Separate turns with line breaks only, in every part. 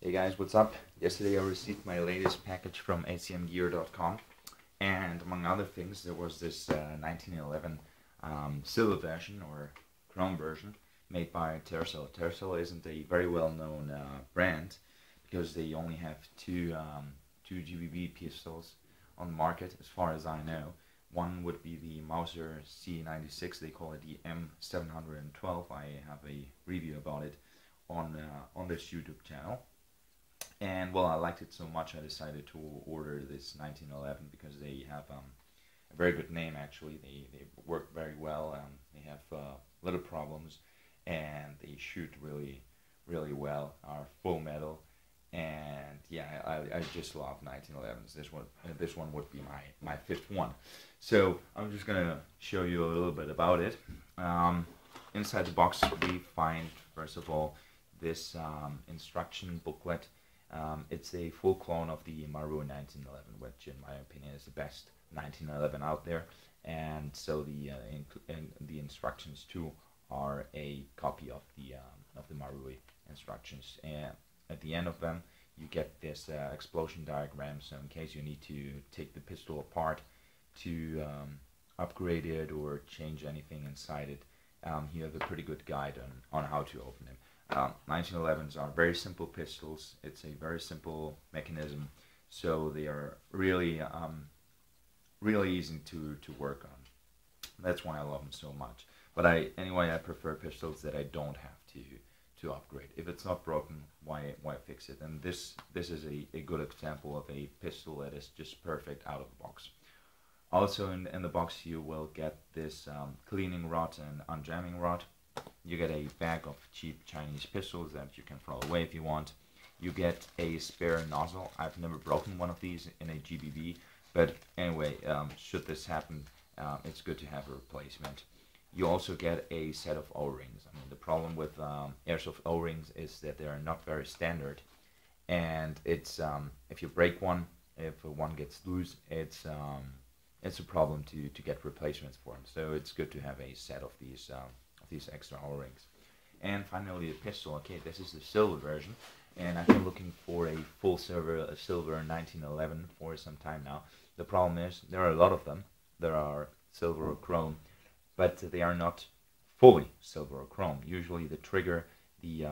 Hey guys, what's up? Yesterday I received my latest package from acmgear.com, and among other things there was this 1911 silver version or chrome version made by Tercel. Tercel isn't a very well known brand because they only have two GBB pistols on the market as far as I know. One would be the Mauser C96, they call it the M712. I have a review about it on this YouTube channel. And well, I liked it so much I decided to order this 1911 because they have a very good name actually. They work very well. They have little problems and they shoot really well. Are full metal, and yeah, I just love 1911s. This one would be my fifth one. So I'm just gonna show you a little bit about it. Inside the box we find first of all this instruction booklet. It's a full clone of the Maru 1911, which in my opinion is the best 1911 out there. And so the instructions too are a copy of the Maru instructions. And at the end of them, you get this explosion diagram. So in case you need to take the pistol apart to upgrade it or change anything inside it, you have a pretty good guide on how to open them. 1911s are very simple pistols. It's a very simple mechanism, so they are really easy to work on. That's why I love them so much. But I prefer pistols that I don't have to upgrade. If it's not broken, why fix it? And this is a good example of a pistol that is just perfect out of the box. Also in the box you will get this cleaning rod and unjamming rod. You get a bag of cheap Chinese pistols that you can throw away if you want. You get a spare nozzle. I've never broken one of these in a GBB, but anyway, should this happen, it's good to have a replacement. You also get a set of O-rings. I mean, the problem with airsoft O-rings is that they are not very standard, and it's if you break one, if one gets loose, it's a problem to get replacements for them. So it's good to have a set of these extra O-rings. And finally the pistol. Okay, this is the silver version, and I've been looking for a full silver 1911 for some time now. The problem is there are a lot of them. There are silver or chrome, but they are not fully silver or chrome. Usually the trigger, the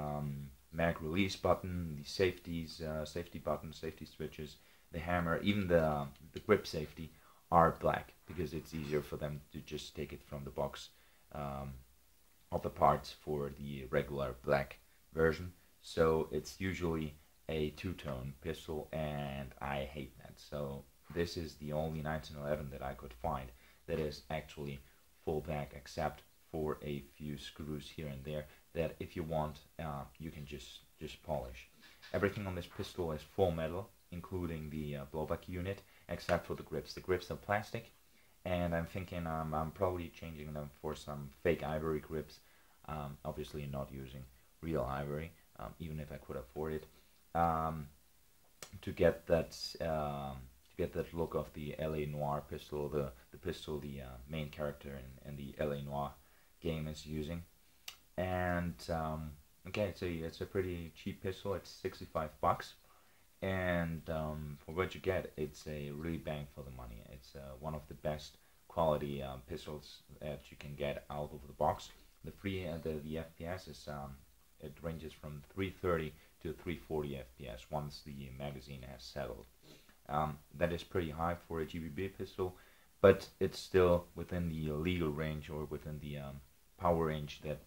mag release button, the safety buttons, safety switches, the hammer, even the grip safety are black because it's easier for them to just take it from the box of the parts for the regular black version. So it's usually a two-tone pistol, and I hate that. So this is the only 1911 that I could find that is actually full black, except for a few screws here and there that if you want you can just polish. Everything on this pistol is full metal, including the blowback unit, except for the grips. The grips are plastic, and I'm thinking I'm probably changing them for some fake ivory grips. Obviously not using real ivory, even if I could afford it, to get that look of the LA Noir pistol, the pistol the main character in the LA Noir game is using. And okay, so it's a pretty cheap pistol. It's 65 bucks, and for what you get, it's a really bang for the money. It's one of the best quality pistols that you can get out of the box. The FPS is it ranges from 330 to 340 FPS once the magazine has settled. That is pretty high for a GBB pistol, but it's still within the legal range, or within the power range that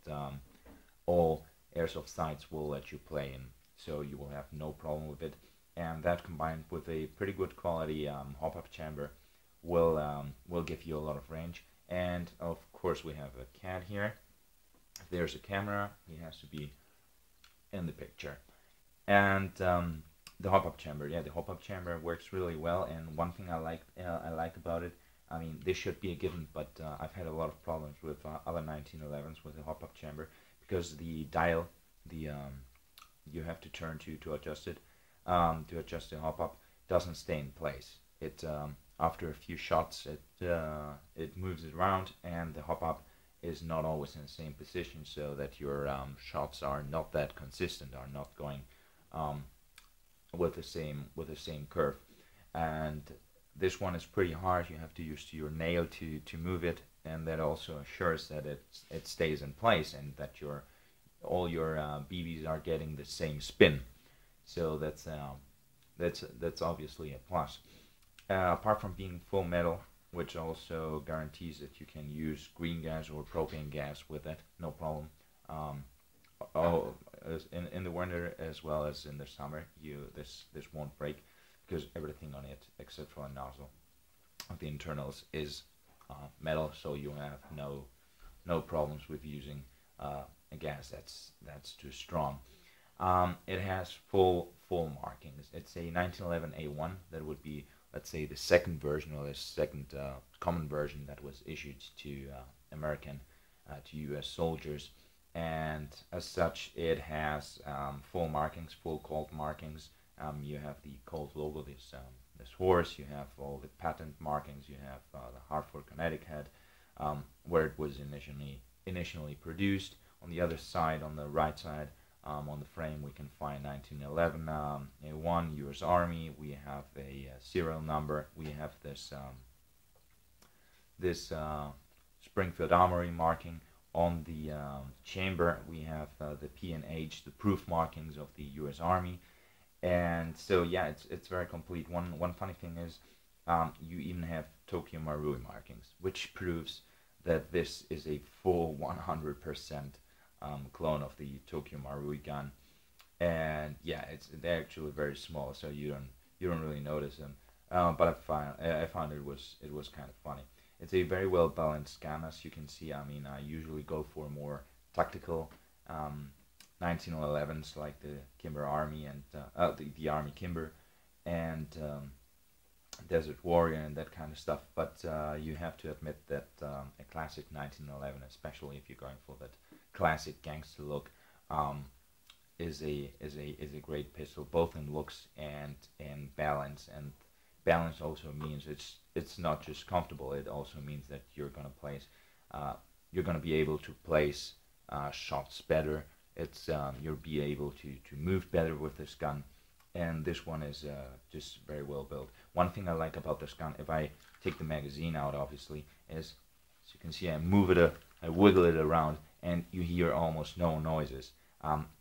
all airsoft sites will let you play in. So you will have no problem with it, and that combined with a pretty good quality hop-up chamber will give you a lot of range. And of course we have a cat here. If there's a camera, he has to be in the picture. And the hop-up chamber, yeah, the hop-up chamber works really well. And one thing I like about it, I mean, this should be a given, but I've had a lot of problems with other 1911s with the hop-up chamber, because the dial, you have to turn to adjust it, to adjust the hop-up, doesn't stay in place. It after a few shots, it moves it around, and the hop-up is not always in the same position, so that your shots are not that consistent, are not going with the same curve, and this one is pretty hard. You have to use your nail to move it, and that also assures that it stays in place and that your all your BBs are getting the same spin. So that's obviously a plus. Apart from being full metal, which also guarantees that you can use green gas or propane gas with it, no problem. Um, oh, in the winter as well as in the summer, this won't break because everything on it except for a nozzle of the internals is metal, so you have no problems with using a gas that's too strong. It has full markings. It's a 1911 A1. That would be, let's say, the second version or the second common version that was issued to to U.S. soldiers, and as such, it has full markings, full Colt markings. You have the Colt logo, this horse. You have all the patent markings. You have the Hartford, Connecticut, where it was initially produced. On the other side, on the right side, on the frame, we can find 1911 A1 U.S. Army. We have a serial number. We have this Springfield Armory marking. On the chamber, we have the P&H, the proof markings of the U.S. Army. And so, yeah, it's very complete. One funny thing is, you even have Tokyo Marui markings, which proves that this is a full 100% clone of the Tokyo Marui gun. And yeah, they're actually very small, so you don't really notice them. But I found it was kind of funny. It's a very well balanced gun, as you can see. I mean, I usually go for more tactical 1911s like the Kimber Army and the Army Kimber and Desert Warrior and that kind of stuff. But you have to admit that a classic 1911, especially if you're going for that classic gangster look, is a great pistol, both in looks and in balance. And balance also means it's not just comfortable. It also means that you're gonna be able to place shots better. You'll be able to move better with this gun, and this one is just very well built. One thing I like about this gun, if I take the magazine out, obviously, is as you can see, I wiggle it around, and you hear almost no noises.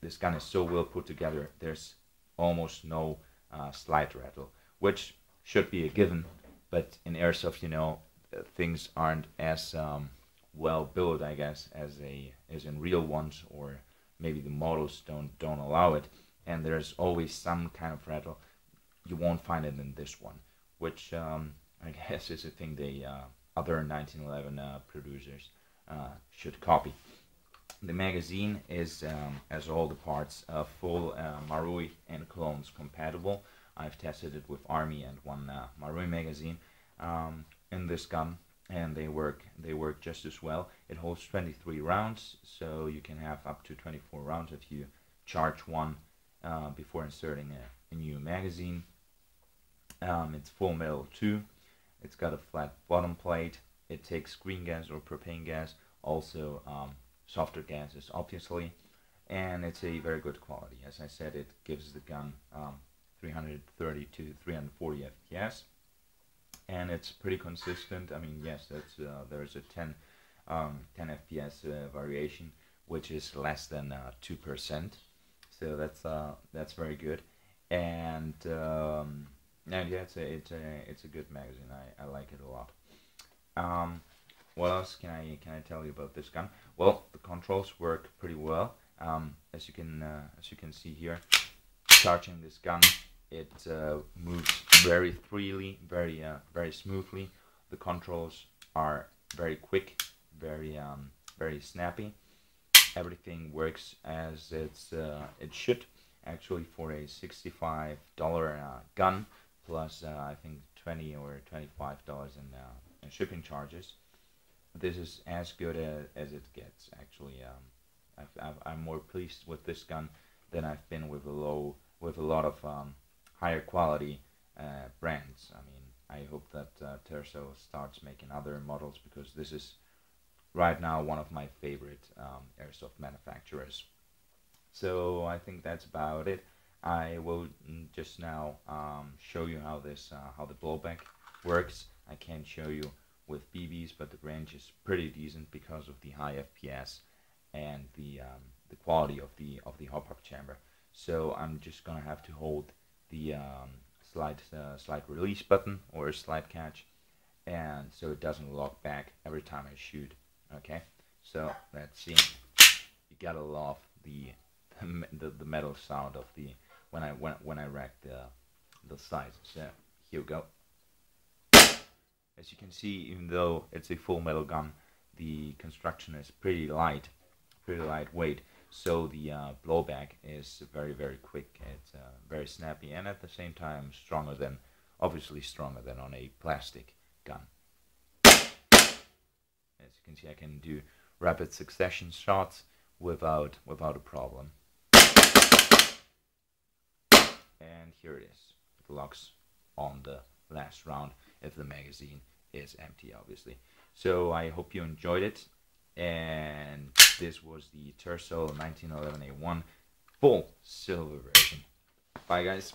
This gun is so well put together. There's almost no slide rattle, which should be a given, but in airsoft, things aren't as well built, I guess, as in real ones, or maybe the models don't allow it, and there's always some kind of rattle. You won't find it in this one, which I guess is a thing the other 1911 producers should copy. The magazine is, as all the parts, full Marui and clones compatible. I've tested it with Army and one Marui magazine in this gun, and they work just as well. It holds 23 rounds, so you can have up to 24 rounds if you charge one before inserting a new magazine. It's full metal too. It's got a flat bottom plate. It takes green gas or propane gas, also softer gases, obviously, and it's a very good quality. As I said, it gives the gun 330 to 340 FPS, and it's pretty consistent. I mean, yes, there's a 10 FPS variation, which is less than 2%, so that's very good. And yeah, it's a good magazine. I like it a lot. What else can I tell you about this gun? Well, the controls work pretty well. As you can see here, charging this gun, it moves very freely, very smoothly. The controls are very quick, very snappy. Everything works as it should. Actually, for a $65 gun plus I think $20 or $25 in shipping charges, this is as good as it gets. Actually, I'm more pleased with this gun than I've been with a lot of higher quality brands. I mean, I hope that Tercel starts making other models, because this is right now one of my favorite airsoft manufacturers. So I think that's about it. I will just now show you how how the blowback works. I can't show you with BBs, but the range is pretty decent because of the high FPS and the quality of the hop chamber. So I'm just gonna have to hold the slide release button or slide catch, and so it doesn't lock back every time I shoot. Okay, so let's see. You gotta love the metal sound of the when I rack the sights. So here we go. As you can see, even though it's a full metal gun, the construction is pretty lightweight. So the blowback is very quick. It's very snappy, and at the same time obviously stronger than on a plastic gun. As you can see, I can do rapid succession shots without a problem. And here it is. It locks on the last round if the magazine is empty, obviously. So I hope you enjoyed it, and this was the Tercel 1911A1 full silver version. Bye guys.